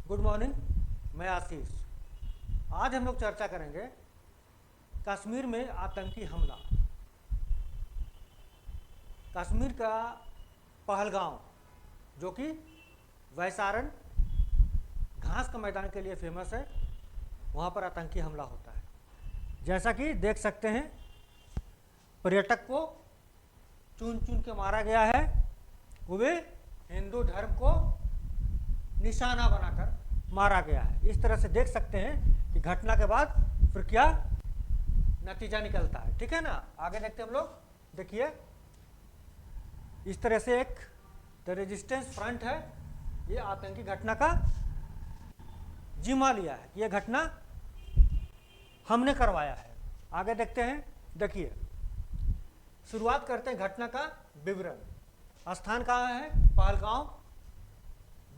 Good morning, मैं आशीष। आज हम लोग चर्चा करेंगे कश्मीर में आतंकी हमला। कश्मीर का पहलगांव, जो कि वैसारन घास का मैदान के लिए फेमस है, वहाँ पर आतंकी हमला होता है। जैसा कि देख सकते हैं, पर्यटक को चुन चुन के मारा गया है। वो भी हिंदू धर्म को निशाना बनाकर मारा गया है। इस तरह से देख सकते हैं कि घटना के बाद फिर क्या नतीजा निकलता है। ठीक है ना, आगे देखते हैं हम लोग। देखिए, इस तरह से एक द रेजिस्टेंस फ्रंट है, ये आतंकी घटना का जिम्मा लिया है। ये घटना हमने करवाया है। आगे देखते हैं। देखिए, शुरुआत करते हैं घटना का विवरण। स्थान कहाँ है? पहलगांव,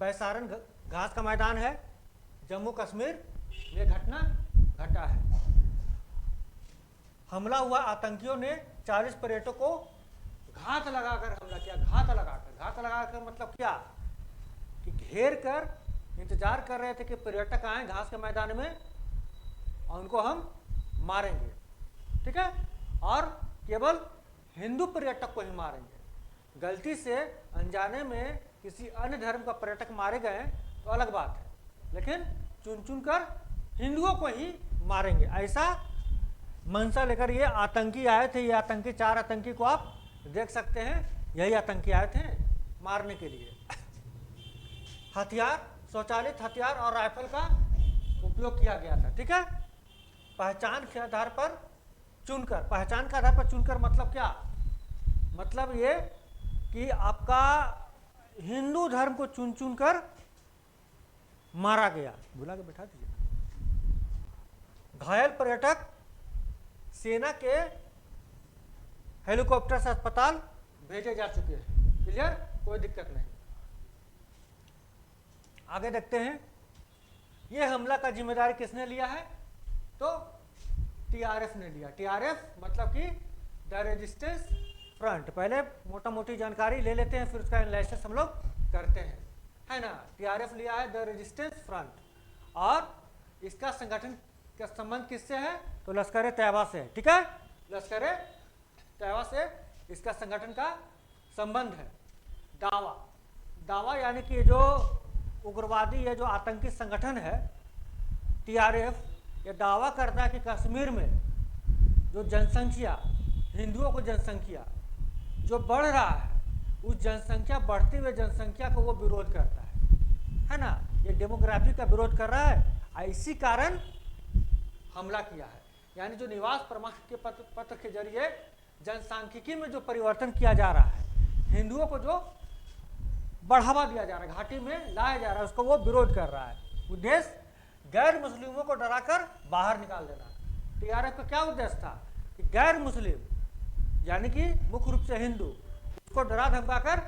वैसारन घास का मैदान है, जम्मू कश्मीर। ये घटना घटा है। हमला हुआ, आतंकियों ने 40 पर्यटकों को घात लगाकर हमला किया। घात लगाकर मतलब क्या कि घेर कर इंतजार कर रहे थे कि पर्यटक आए घास के मैदान में और उनको हम मारेंगे। ठीक है, और केवल हिंदू पर्यटक को ही मारेंगे। गलती से अनजाने में किसी अन्य धर्म का पर्यटक मारे गए तो अलग बात है, लेकिन चुन चुन कर हिंदुओं को ही मारेंगे, ऐसा मंशा लेकर ये आतंकी आए थे। ये आतंकी, 4 आतंकी को आप देख सकते हैं, यही आतंकी आए थे मारने के लिए। हथियार, स्वचालित हथियार और राइफल का उपयोग किया गया था। ठीक है, पहचान के आधार पर चुनकर मतलब क्या? मतलब ये कि आपका हिंदू धर्म को चुन चुन कर मारा गया। बुला के बैठा दीजिए। घायल पर्यटक सेना के हेलीकॉप्टर से अस्पताल भेजे जा चुके हैं। क्लियर, कोई दिक्कत नहीं। आगे देखते हैं, यह हमला का जिम्मेदारी किसने लिया है? तो टीआरएफ ने लिया। टीआरएफ मतलब कि द रेजिस्टेंस फ्रंट। पहले मोटा मोटी जानकारी ले लेते हैं, फिर उसका एनालिसिस हम लोग करते हैं, है ना। टीआरएफ लिया है द रेजिस्टेंस फ्रंट, और इसका संगठन का संबंध किससे है? तो लश्कर तैयबा से है। ठीक है, लश्कर तैयबा से इसका संगठन का संबंध है। दावा यानी कि जो उग्रवादी, ये जो आतंकी संगठन है टीआरएफ, ये दावा करता है कि कश्मीर में जो जनसंख्या, हिंदुओं को जनसंख्या जो बढ़ रहा है, उस जनसंख्या, बढ़ती हुई जनसंख्या को वो विरोध करता है ना। ये डेमोग्राफी का विरोध कर रहा है, इसी कारण हमला किया है। यानी जो निवास प्रमाण के पत्र के जरिए जनसांख्यिकी में जो परिवर्तन किया जा रहा है, हिंदुओं को जो बढ़ावा दिया जा रहा है, घाटी में लाया जा रहा है, उसको वो विरोध कर रहा है। उद्देश्य गैर मुस्लिमों को डराकर बाहर निकाल देना। टीआरएफ का क्या उद्देश्य था कि गैर मुस्लिम यानी कि मुख्य रूप से हिंदू, उसको डरा धमकाकर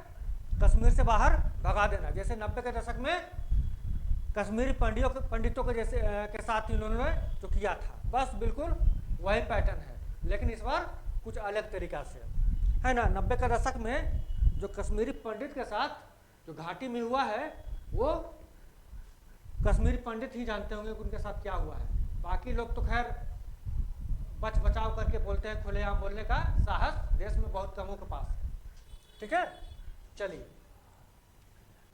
कश्मीर से बाहर भगा देना। जैसे 90 के दशक में कश्मीरी पंडितों के जैसे के साथ इन्होंने जो किया था, बस बिल्कुल वही पैटर्न है, लेकिन इस बार कुछ अलग तरीका से, है ना। 90 के दशक में जो कश्मीरी पंडित के साथ जो घाटी में हुआ है, वो कश्मीरी पंडित ही जानते होंगे कि उनके साथ क्या हुआ है। बाकी लोग तो खैर बच बचाव करके बोलते हैं, खुलेआम बोलने का साहस देश में बहुत कमों के पास है। ठीक है, चलिए,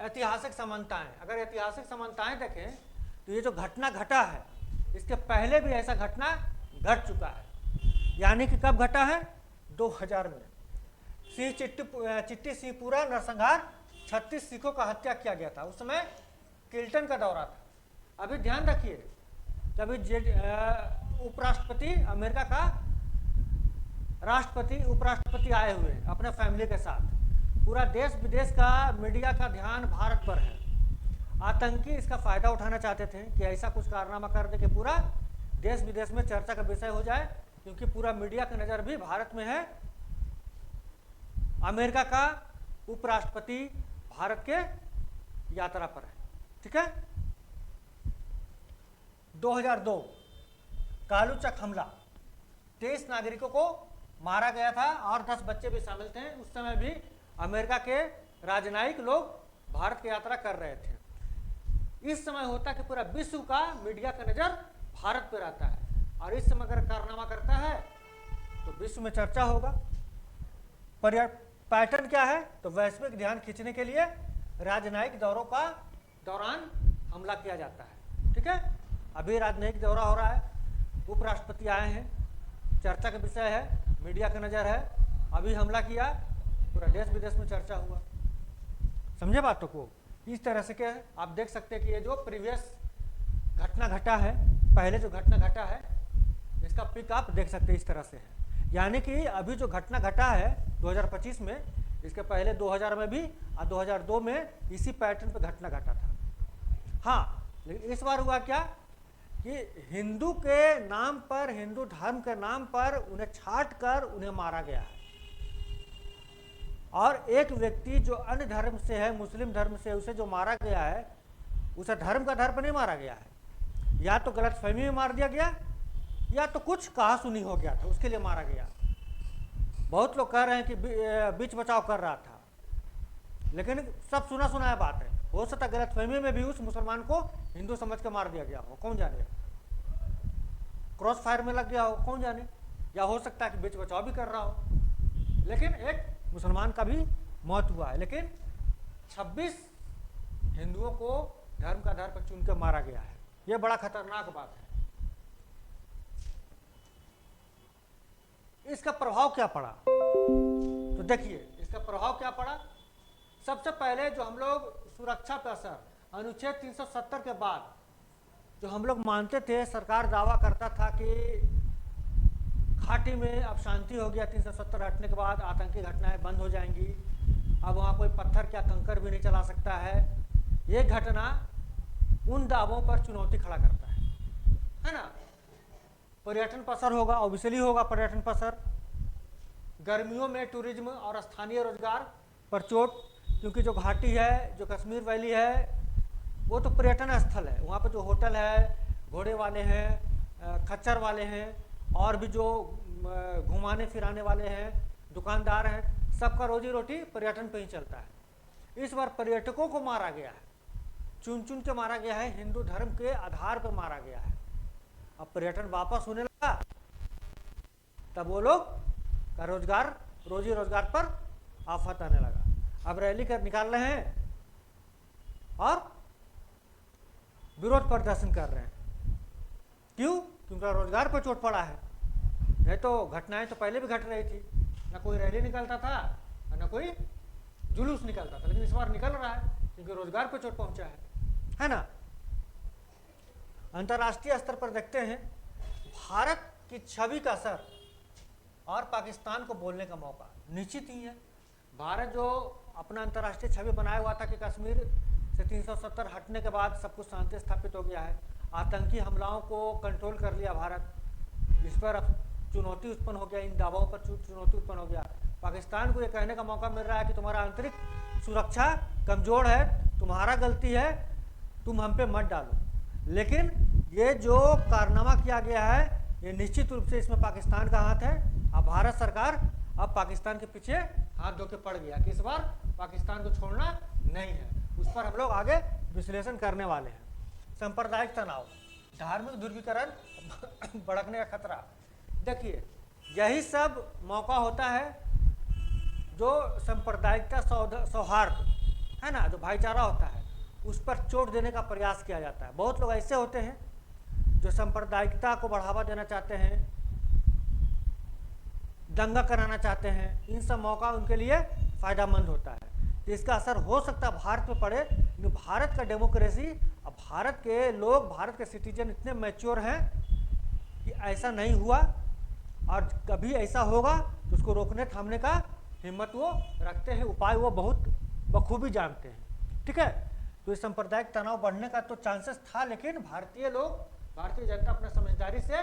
ऐतिहासिक समानताएं। अगर ऐतिहासिक समानताएं देखें तो ये जो घटना घटा है, इसके पहले भी ऐसा घटना घट चुका है। यानी कि कब घटा है? 2000 में चिट्टी सिंहपुरा नरसंहार, 36 सिखों का हत्या किया गया था। उस समय क्लिंटन का दौरा था। अभी ध्यान रखिए, तभी उपराष्ट्रपति, अमेरिका का राष्ट्रपति, उपराष्ट्रपति आए हुए हैं अपने फैमिली के साथ। पूरा देश विदेश का मीडिया का ध्यान भारत पर है। आतंकी इसका फायदा उठाना चाहते थे कि ऐसा कुछ कारनामा कर दे कि पूरा देश विदेश में चर्चा का विषय हो जाए, क्योंकि पूरा मीडिया की नज़र भी भारत में है। अमेरिका का उपराष्ट्रपति भारत के यात्रा पर है। ठीक है, 2002 कालूचक हमला, 23 नागरिकों को मारा गया था और 10 बच्चे भी शामिल थे। उस समय भी अमेरिका के राजनयिक लोग भारत की यात्रा कर रहे थे। इस समय होता है कि पूरा विश्व का मीडिया का नज़र भारत पे रहता है, और इस समय अगर कारनामा करता है तो विश्व में चर्चा होगा। पैटर्न क्या है? तो वैश्विक ध्यान खींचने के लिए राजनयिक दौरों का दौरान हमला किया जाता है। ठीक है, अभी राजनयिक दौरा हो रहा है, उपराष्ट्रपति आए हैं, चर्चा का विषय है, मीडिया का नज़र है, अभी हमला किया, पूरा देश विदेश में चर्चा हुआ। समझे बातों को? इस तरह से क्या है, आप देख सकते हैं कि ये जो प्रीवियस घटना घटा है, पहले जो घटना घटा है, इसका पिक आप देख सकते हैं इस तरह से है। यानी कि अभी जो घटना घटा है 2025 में, इसके पहले 2000 में भी और 2002 में इसी पैटर्न पर घटना घटा था। हाँ, लेकिन इस बार हुआ क्या कि हिंदू के नाम पर, हिंदू धर्म के नाम पर उन्हें छाट कर उन्हें मारा गया है। और एक व्यक्ति जो अन्य धर्म से है, मुस्लिम धर्म से, उसे जो मारा गया है, उसे धर्म का आधार पर नहीं मारा गया है, या तो गलतफहमी में मार दिया गया, या तो कुछ कहा सुनी हो गया था, उसके लिए मारा गया। बहुत लोग कह रहे हैं कि बीच बचाव कर रहा था, लेकिन सब सुना सुनाया बात है। हो सकता गलतफहमी में भी उस मुसलमान को हिंदू समझ के मार दिया गया हो, कौन जाने, क्रॉस फायर में लग गया हो, कौन जाने, या हो सकता है कि बीच बचाव भी कर रहा हो, लेकिन एक मुसलमान का भी मौत हुआ है। लेकिन 26 हिंदुओं को धर्म का आधार पर चुन कर मारा गया है। यह बड़ा खतरनाक बात है। इसका प्रभाव क्या पड़ा? तो देखिए इसका प्रभाव क्या पड़ा। सबसे पहले जो हम लोग सुरक्षा पे असर, अनुच्छेद 370 के बाद जो हम लोग मानते थे, सरकार दावा करता था कि घाटी में अब शांति हो गया, 370 हटने के बाद आतंकी घटनाएं बंद हो जाएंगी, अब वहाँ कोई पत्थर क्या कंकर भी नहीं चला सकता है। ये घटना उन दावों पर चुनौती खड़ा करता है ना। पर्यटन पर असर होगा, ऑब्वियसली होगा पर्यटन पर असर। गर्मियों में टूरिज्म और स्थानीय रोजगार पर चोट, क्योंकि जो घाटी है, जो कश्मीर वैली है, वो तो पर्यटन स्थल है। वहाँ पर जो होटल है, घोड़े वाले हैं, खच्चर वाले हैं, और भी जो घुमाने फिराने वाले हैं, दुकानदार हैं, सबका रोजी रोटी पर्यटन पे ही चलता है। इस बार पर्यटकों को मारा गया है, चुन चुन के मारा गया है, हिंदू धर्म के आधार पर मारा गया है। अब पर्यटन वापस होने लगा, तब वो लोग का रोजगार, रोजी रोजगार पर आफत आने लगा। अब रैली कर निकाल रहे हैं और विरोध प्रदर्शन कर रहे हैं। क्यों? क्योंकि रोजगार पर चोट पड़ा है। नहीं तो घटनाएं तो पहले भी घट रही थी, ना कोई रैली निकलता था और ना कोई जुलूस निकलता था, लेकिन इस बार निकल रहा है क्योंकि रोजगार पर चोट पहुंचा है ना। अंतर्राष्ट्रीय स्तर पर देखते हैं भारत की छवि का असर और पाकिस्तान को बोलने का मौका निश्चित ही है। भारत जो अपना अंतर्राष्ट्रीय छवि बनाया हुआ था कि कश्मीर से 370 हटने के बाद सब कुछ शांति स्थापित हो गया है, आतंकी हमलाओं को कंट्रोल कर लिया भारत, इस पर चुनौती उत्पन्न हो गया, इन दावों पर चुनौती उत्पन्न हो गया। पाकिस्तान को ये कहने का मौका मिल रहा है कि तुम्हारा आंतरिक सुरक्षा कमजोर है, तुम्हारा गलती है, तुम हम पे मत डालो। लेकिन ये जो कारनामा किया गया है, ये निश्चित रूप से इसमें पाकिस्तान का हाथ है। अब भारत सरकार अब पाकिस्तान के पीछे हाथ धो के पड़ गया कि इस बार पाकिस्तान को छोड़ना नहीं है। उस पर हम लोग आगे विश्लेषण करने वाले हैं। सांप्रदायिक तनाव, धार्मिक ध्रुवीकरण, भड़कने का खतरा। देखिए यही सब मौका होता है जो सांप्रदायिकता, सौहार्द है ना, जो भाईचारा होता है, उस पर चोट देने का प्रयास किया जाता है। बहुत लोग ऐसे होते हैं जो सांप्रदायिकता को बढ़ावा देना चाहते हैं, दंगा कराना चाहते हैं। इन सब मौका उनके लिए फायदेमंद होता है। तो इसका असर हो सकता है भारत में पड़े, क्योंकि भारत का डेमोक्रेसी, अब भारत के लोग, भारत के सिटीजन इतने मैच्योर हैं कि ऐसा नहीं हुआ, और कभी ऐसा होगा तो उसको रोकने थामने का हिम्मत वो रखते हैं, उपाय वो बहुत बखूबी जानते हैं। ठीक है, तो इस सांप्रदायिक तनाव बढ़ने का तो चांसेस था, लेकिन भारतीय लोग, भारतीय जनता अपना समझदारी से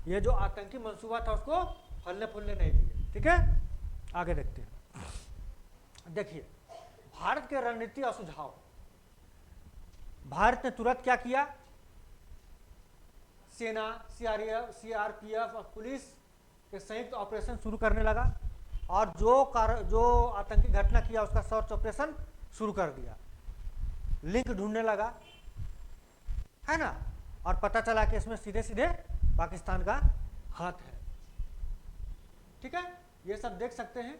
ये जो आतंकी मंसूबा था उसको फलने फूलने नहीं दिए। ठीक है, आगे देखते हैं। देखिए भारत के रणनीति और सुझाव। भारत ने तुरंत क्या किया, सेना, सीआरपीएफ और पुलिस के संयुक्त ऑपरेशन शुरू करने लगा, और जो आतंकी घटना किया उसका सर्च ऑपरेशन शुरू कर दिया, लिंक ढूंढने लगा, और पता चला कि इसमें सीधे सीधे पाकिस्तान का हाथ है। ठीक है, ये सब देख सकते हैं।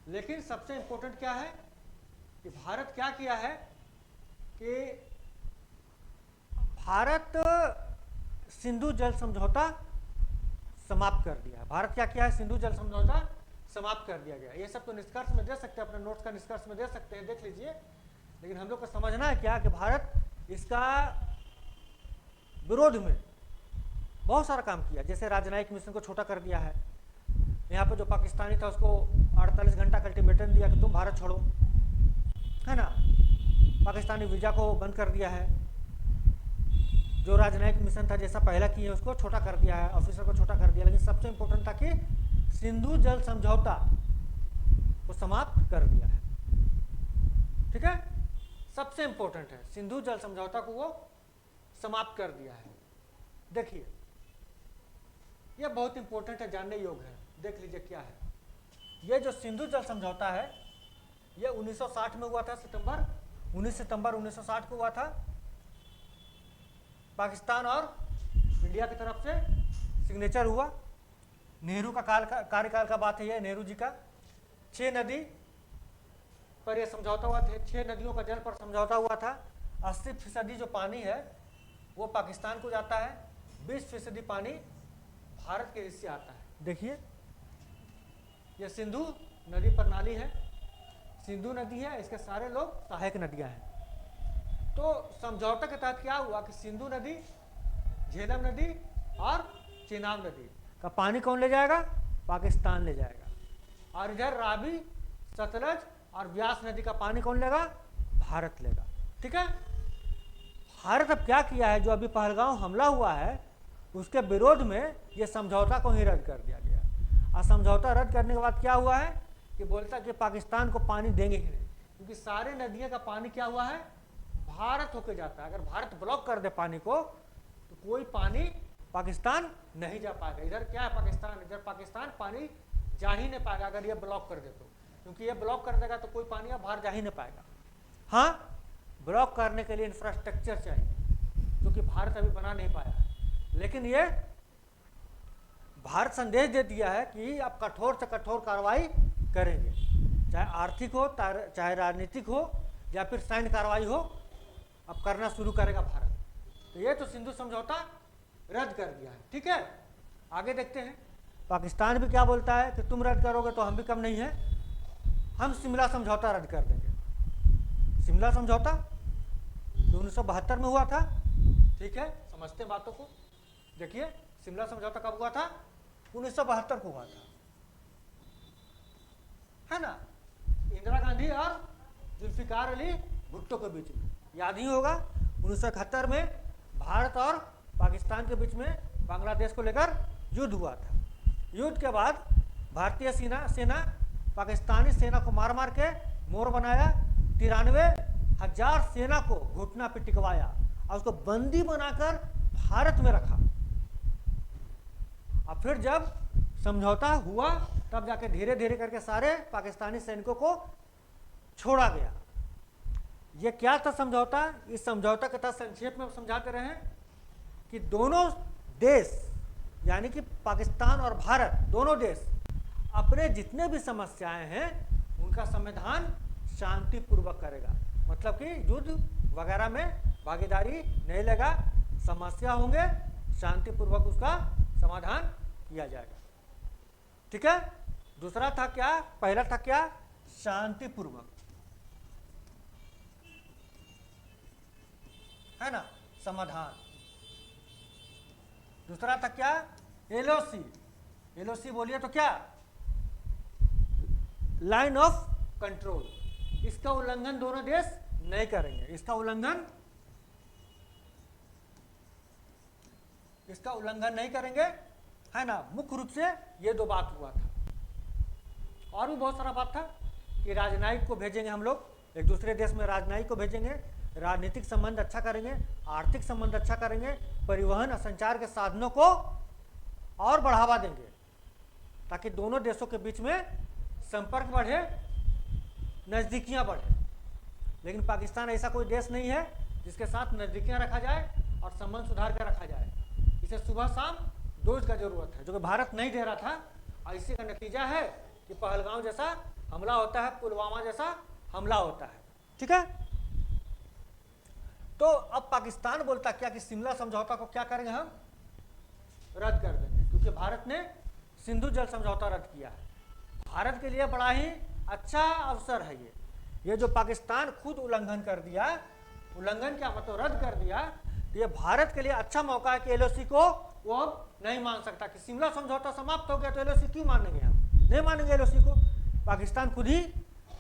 लेकिन सबसे इंपॉर्टेंट क्या है कि भारत क्या किया है कि भारत सिंधु जल समझौता समाप्त कर दिया है। भारत क्या किया है, सिंधु जल समझौता समाप्त कर दिया गया। ये सब तो निष्कर्ष में दे सकते हैं, अपने नोट्स का निष्कर्ष में दे सकते हैं, देख लीजिए। लेकिन हम लोग को समझना है क्या कि भारत इसका विरोध में बहुत सारा काम किया। जैसे राजनयिक मिशन को छोटा कर दिया है, यहाँ पे जो पाकिस्तानी था उसको 48 घंटा का अल्टीमेटम दिया कि तुम भारत छोड़ो, है ना। पाकिस्तानी वीजा को बंद कर दिया है। जो राजनयिक मिशन था जैसा पहला किए उसको छोटा कर दिया है, ऑफिसर को छोटा कर दिया। लेकिन सबसे इंपॉर्टेंट था कि सिंधु जल समझौता को समाप्त कर दिया है। ठीक है, सबसे इंपॉर्टेंट है, सिंधु जल समझौता को वो समाप्त कर दिया है। देखिए ये बहुत इंपॉर्टेंट है, जानने योग्य है। देख लीजिए क्या है ये जो सिंधु जल समझौता है, ये 1960 में हुआ था। 19 सितंबर 1960 को हुआ था। पाकिस्तान और इंडिया की तरफ से सिग्नेचर हुआ। नेहरू का कार्यकाल का बात है ये, नेहरू जी का। 6 नदी पर यह समझौता हुआ था, 6 नदियों का जल पर समझौता हुआ था। 80% जो पानी है वो पाकिस्तान को जाता है, 20% पानी भारत के हिस्से आता है। देखिए यह सिंधु नदी प्रणाली है, सिंधु नदी है, इसके सारे लोग सहायक नदियां हैं। तो समझौता के तहत क्या हुआ कि सिंधु नदी, झेलम नदी और चेनाब नदी का पानी कौन ले जाएगा, पाकिस्तान ले जाएगा। और इधर रावी, सतलज और व्यास नदी का पानी कौन लेगा, भारत लेगा। ठीक है, भारत अब क्या किया है, जो अभी पहलगांव हमला हुआ है उसके विरोध में ये समझौता को ही रद्द कर दिया गया। और समझौता रद्द करने के बाद क्या हुआ है कि बोलता कि पाकिस्तान को पानी देंगे ही नहीं, क्योंकि सारे नदियों का पानी क्या हुआ है, भारत होके जाता है। अगर भारत ब्लॉक कर दे पानी को तो कोई पानी पाकिस्तान नहीं जा पाएगा। इधर क्या है पाकिस्तान, इधर पाकिस्तान पानी जा ही नहीं पाएगा अगर ये ब्लॉक कर दे तो, क्योंकि ये ब्लॉक कर देगा तो कोई पानी अब बाहर जा ही नहीं पाएगा। हाँ, ब्लॉक करने के लिए इंफ्रास्ट्रक्चर चाहिए जो कि भारत अभी बना नहीं पाया है। लेकिन ये भारत संदेश दे दिया है कि अब कठोर से कठोर कार्रवाई करेंगे, चाहे आर्थिक हो, चाहे राजनीतिक हो या फिर सैन्य कार्रवाई हो, अब करना शुरू करेगा भारत। तो ये तो सिंधु समझौता रद्द कर दिया है। ठीक है, आगे देखते हैं। पाकिस्तान भी क्या बोलता है कि तुम रद्द करोगे तो हम भी कम नहीं है, हम शिमला समझौता रद्द कर देंगे। शिमला समझौता 1972 में हुआ था। ठीक है, समझते हैं बातों को। देखिए शिमला समझौता कब हुआ था, 1972 को हुआ था, है ना। इंदिरा गांधी और जुल्फिकार अली भुट्टो के बीच में, याद ही होगा 1971 में भारत और पाकिस्तान के बीच में बांग्लादेश को लेकर युद्ध हुआ था। युद्ध के बाद भारतीय सेना पाकिस्तानी सेना को मार मार के मोर बनाया, 93,000 सेना को घुटना पे टिकवाया और उसको बंदी बनाकर भारत में रखा। और फिर जब समझौता हुआ तब जाके धीरे धीरे करके सारे पाकिस्तानी सैनिकों को छोड़ा गया। ये क्या था समझौता, इस समझौता के तहत संक्षेप में समझाते रहे कि दोनों देश यानी कि पाकिस्तान और भारत दोनों देश अपने जितने भी समस्याएं हैं उनका समाधान शांतिपूर्वक करेगा। मतलब कि युद्ध वगैरह में भागीदारी नहीं लेगा, समस्या होंगे शांतिपूर्वक उसका समाधान किया जाएगा। ठीक है, दूसरा था क्या, पहला था क्या, शांतिपूर्वक, है ना, समाधान। दूसरा था क्या, एलओसी। एलओसी बोलिए तो क्या, लाइन ऑफ कंट्रोल। इसका उल्लंघन दोनों देश नहीं करेंगे, इसका उल्लंघन नहीं करेंगे, है ना। मुख्य रूप से ये दो बात हुआ था। और भी बहुत सारा बात था कि राजनयिक को भेजेंगे हम लोग, एक दूसरे देश में राजनयिक को भेजेंगे, राजनीतिक संबंध अच्छा करेंगे, आर्थिक संबंध अच्छा करेंगे, परिवहन और संचार के साधनों को और बढ़ावा देंगे ताकि दोनों देशों के बीच में संपर्क बढ़े, नज़दीकियां बढ़े। लेकिन पाकिस्तान ऐसा कोई देश नहीं है जिसके साथ नज़दीकियां रखा जाए और संबंध सुधार कर रखा जाए। इसे सुबह शाम डोज का जरूरत है, जो कि भारत नहीं दे रहा था, और इसी का नतीजा है कि पहलगांव जैसा हमला होता है, पुलवामा जैसा हमला होता है। ठीक है, तो अब पाकिस्तान बोलता क्या कि शिमला समझौता को क्या करेंगे, हम रद्द कर देंगे, क्योंकि भारत ने सिंधु जल समझौता रद्द किया है। भारत के लिए बड़ा ही अच्छा अवसर है ये जो पाकिस्तान खुद उल्लंघन कर दिया, उल्लंघन क्या मतलब रद्द कर दिया, तो ये भारत के लिए अच्छा मौका है कि एलओसी को वो अब नहीं मान सकता, कि शिमला समझौता समाप्त हो गया तो एलओसी क्यों मानेंगे, हम नहीं मानेंगे एलओसी को, पाकिस्तान खुद ही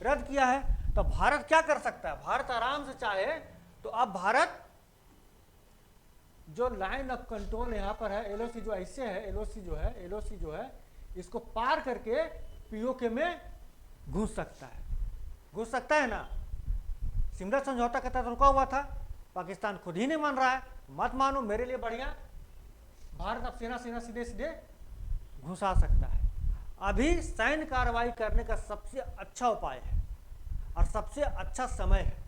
रद्द किया है। तो भारत क्या कर सकता है, भारत आराम से चाहे तो अब भारत जो लाइन ऑफ कंट्रोल यहाँ पर है, एलओसी जो ऐसे है, एलओसी जो है इसको पार करके पीओके में घुस सकता है ना। शिमला समझौता के तहत रुका हुआ था, पाकिस्तान खुद ही नहीं मान रहा है, मत मानो, मेरे लिए बढ़िया, भारत अब सेना सीधे घुसा सकता है। अभी सैन्य कार्रवाई करने का सबसे अच्छा उपाय है और सबसे अच्छा समय है।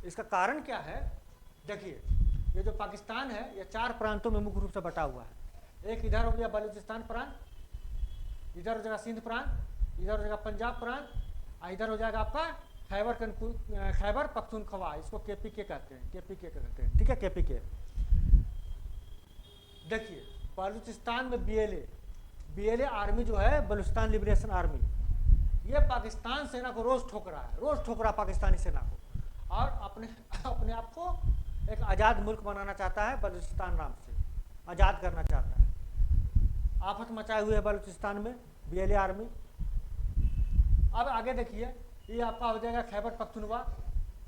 इसका कारण क्या है, देखिए ये जो पाकिस्तान है ये 4 प्रांतों में मुख्य रूप से बटा हुआ है। एक इधर हो गया बलूचिस्तान प्रांत, इधर हो जाएगा सिंध प्रांत, इधर हो जाएगा पंजाब प्रांत, और इधर हो जाएगा आपका खैबर पख्तूनख्वा, इसको केपीके कहते हैं, ठीक है, केपीके। देखिए बलूचिस्तान में बीएलए आर्मी जो है, बलूचिस्तान लिबरेशन आर्मी, ये पाकिस्तान सेना को रोज ठोक रहा है पाकिस्तानी सेना को, और अपने आप को एक आज़ाद मुल्क बनाना चाहता है, बलूचिस्तान नाम से आज़ाद करना चाहता है। आफत मचाए हुए है बलूचिस्तान में बीएलए आर्मी। अब आगे देखिए, ये आपका हो जाएगा खैबर पख्तूनख्वा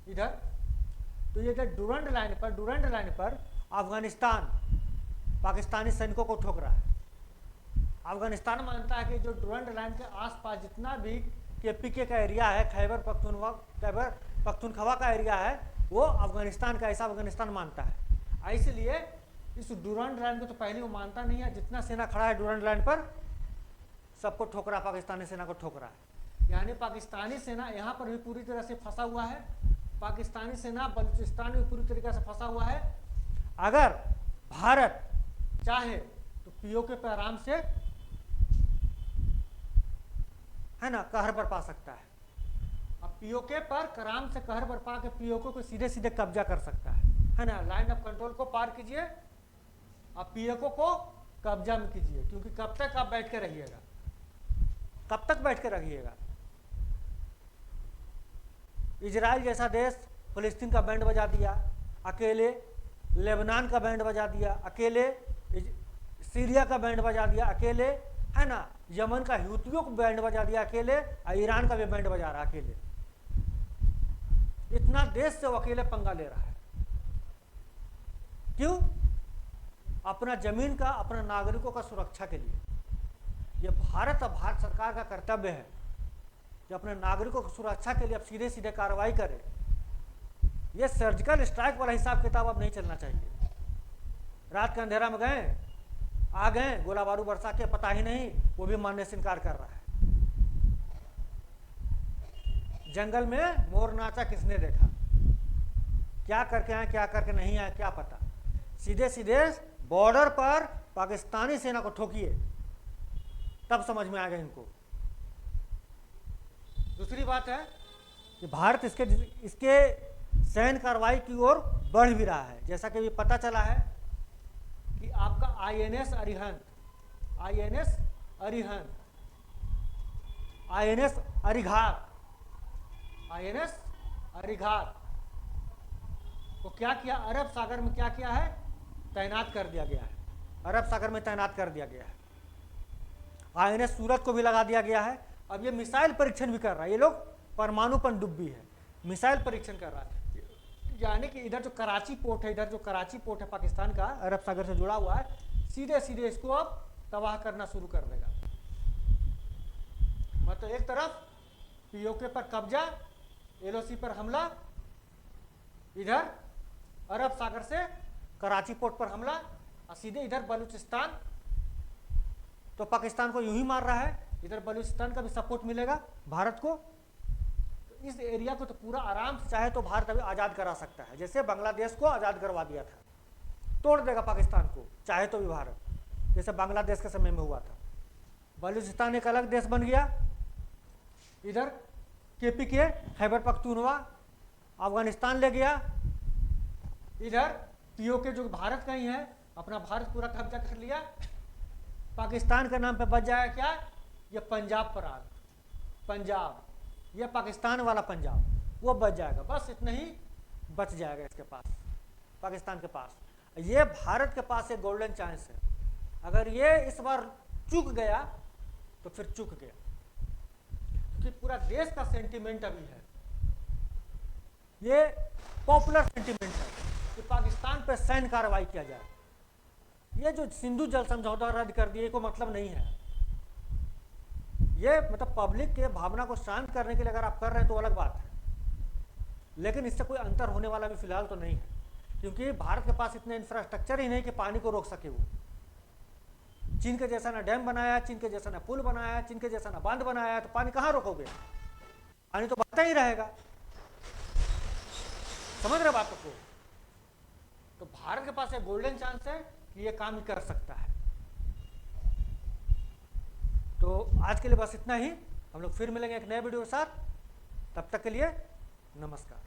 इधर, तो ये डुरंड लाइन पर अफगानिस्तान पाकिस्तानी सैनिकों को ठोक रहा है। अफगानिस्तान मानता है कि जो डुरंड लाइन के आसपास जितना भी केपीके का एरिया है, खैबर पख्तूनख्वा का एरिया है, वो अफगानिस्तान का, ऐसा अफगानिस्तान मानता है। इसलिए इस डुरंड लाइन को तो पहले वो मानता नहीं है, जितना सेना खड़ा है डुरंड लाइन पर सबको ठोक रहा है, पाकिस्तानी सेना को ठोक रहा है। यानी पाकिस्तानी सेना यहाँ पर भी पूरी तरह से फंसा हुआ है, पाकिस्तानी सेना बलूचिस्तान में पूरी तरीके से फंसा हुआ है। अगर भारत चाहे तो पीओके पर आराम से, है ना, कहर बरपा सकता है। अब पीओके पर आराम से कहर बरपा के पीओके को सीधे कब्जा कर सकता है ना। लाइन ऑफ कंट्रोल को पार कीजिए, अब पीओके को कब्जा में कीजिए, क्योंकि कब तक आप बैठ के रहिएगा, इजराइल जैसा देश फिलिस्तीन का बैंड बजा दिया अकेले, लेबनान का बैंड बजा दिया अकेले, सीरिया का बैंड बजा दिया अकेले, है ना, यमन का हूथियों को बैंड बजा दिया अकेले, और ईरान का भी बैंड बजा रहा अकेले। इतना देश से वो अकेले पंगा ले रहा है, क्यों? अपना जमीन का, अपना नागरिकों का सुरक्षा के लिए। ये भारत और भारत सरकार का कर्तव्य है कि अपने नागरिकों की सुरक्षा के लिए अब सीधे कार्रवाई करे। ये सर्जिकल स्ट्राइक वाला हिसाब किताब अब नहीं चलना चाहिए। रात के अंधेरा में गए, आ गए, गोला बारूद बरसा के, पता ही नहीं, वो भी मानने से इनकार कर रहा है। जंगल में मोर नाचा किसने देखा, क्या करके आए क्या करके नहीं आए क्या पता। सीधे बॉर्डर पर पाकिस्तानी सेना को ठोकिए, तब समझ में आएगा इनको। दूसरी बात है कि भारत इसके सैन्य कार्रवाई की ओर बढ़ भी रहा है। जैसा कि अभी पता चला है कि आपका आईएनएस अरिघात को क्या किया, अरब सागर में क्या किया है, तैनात कर दिया गया है। अरब सागर में तैनात कर दिया गया है। आईएनएस सूरत को भी लगा दिया गया है। अब ये मिसाइल परीक्षण भी कर रहा है। ये लोग परमाणु पनडुब्बी है, मिसाइल परीक्षण कर रहा है। यानी कि इधर जो कराची पोर्ट है, पाकिस्तान का, अरब सागर से जुड़ा हुआ है, सीधे इसको अब तबाह करना शुरू कर देगा। मतलब एक तरफ पीओके पर कब्जा, एलओसी पर हमला, इधर अरब सागर से कराची पोर्ट पर हमला, और सीधे इधर बलूचिस्तान तो पाकिस्तान को यूं ही मार रहा है, इधर बलूचिस्तान का भी सपोर्ट मिलेगा भारत को। तो इस एरिया को तो पूरा आराम से चाहे तो भारत अभी आज़ाद करा सकता है, जैसे बांग्लादेश को आज़ाद करवा दिया था। तोड़ देगा पाकिस्तान को, चाहे तो भी भारत, जैसे बांग्लादेश के समय में हुआ था। बलूचिस्तान एक अलग देश बन गया, इधर KPK खैबर पख्तूनवा अफगानिस्तान ले गया, इधर POK जो भारत का ही है अपना भारत पूरा कब्जा कर लिया। पाकिस्तान के नाम पे बच जाएगा क्या, ये पंजाब प्रांत, पंजाब, ये पाकिस्तान वाला पंजाब, वो बच जाएगा, बस इतना ही बच जाएगा इसके पास, पाकिस्तान के पास। ये भारत के पास एक गोल्डन चांस है, अगर ये इस बार चूक गया तो फिर चूक गया, क्योंकि पूरा देश का सेंटीमेंट अभी है, ये पॉपुलर सेंटीमेंट है कि पाकिस्तान पे सैन्य कार्रवाई किया जाए। ये जो सिंधु जल समझौता रद्द कर दिए को मतलब नहीं है, ये मतलब पब्लिक के भावना को शांत करने के लिए अगर आप कर रहे हैं तो अलग बात है, लेकिन इससे कोई अंतर होने वाला भी फिलहाल तो नहीं है, क्योंकि भारत के पास इतना इंफ्रास्ट्रक्चर ही नहीं कि पानी को रोक सके वो। चीन के जैसा ना डैम बनाया, चीन के जैसा ना पुल बनाया, चीन के जैसा ना बांध बनाया, तो पानी कहाँ रोकोगे, पानी तो बहता ही रहेगा। समझ रहे बात को? तो भारत के पास एक गोल्डन चांस है कि ये काम ही कर सकता है। तो आज के लिए बस इतना ही, हम लोग फिर मिलेंगे एक नए वीडियो के साथ, तब तक के लिए नमस्कार।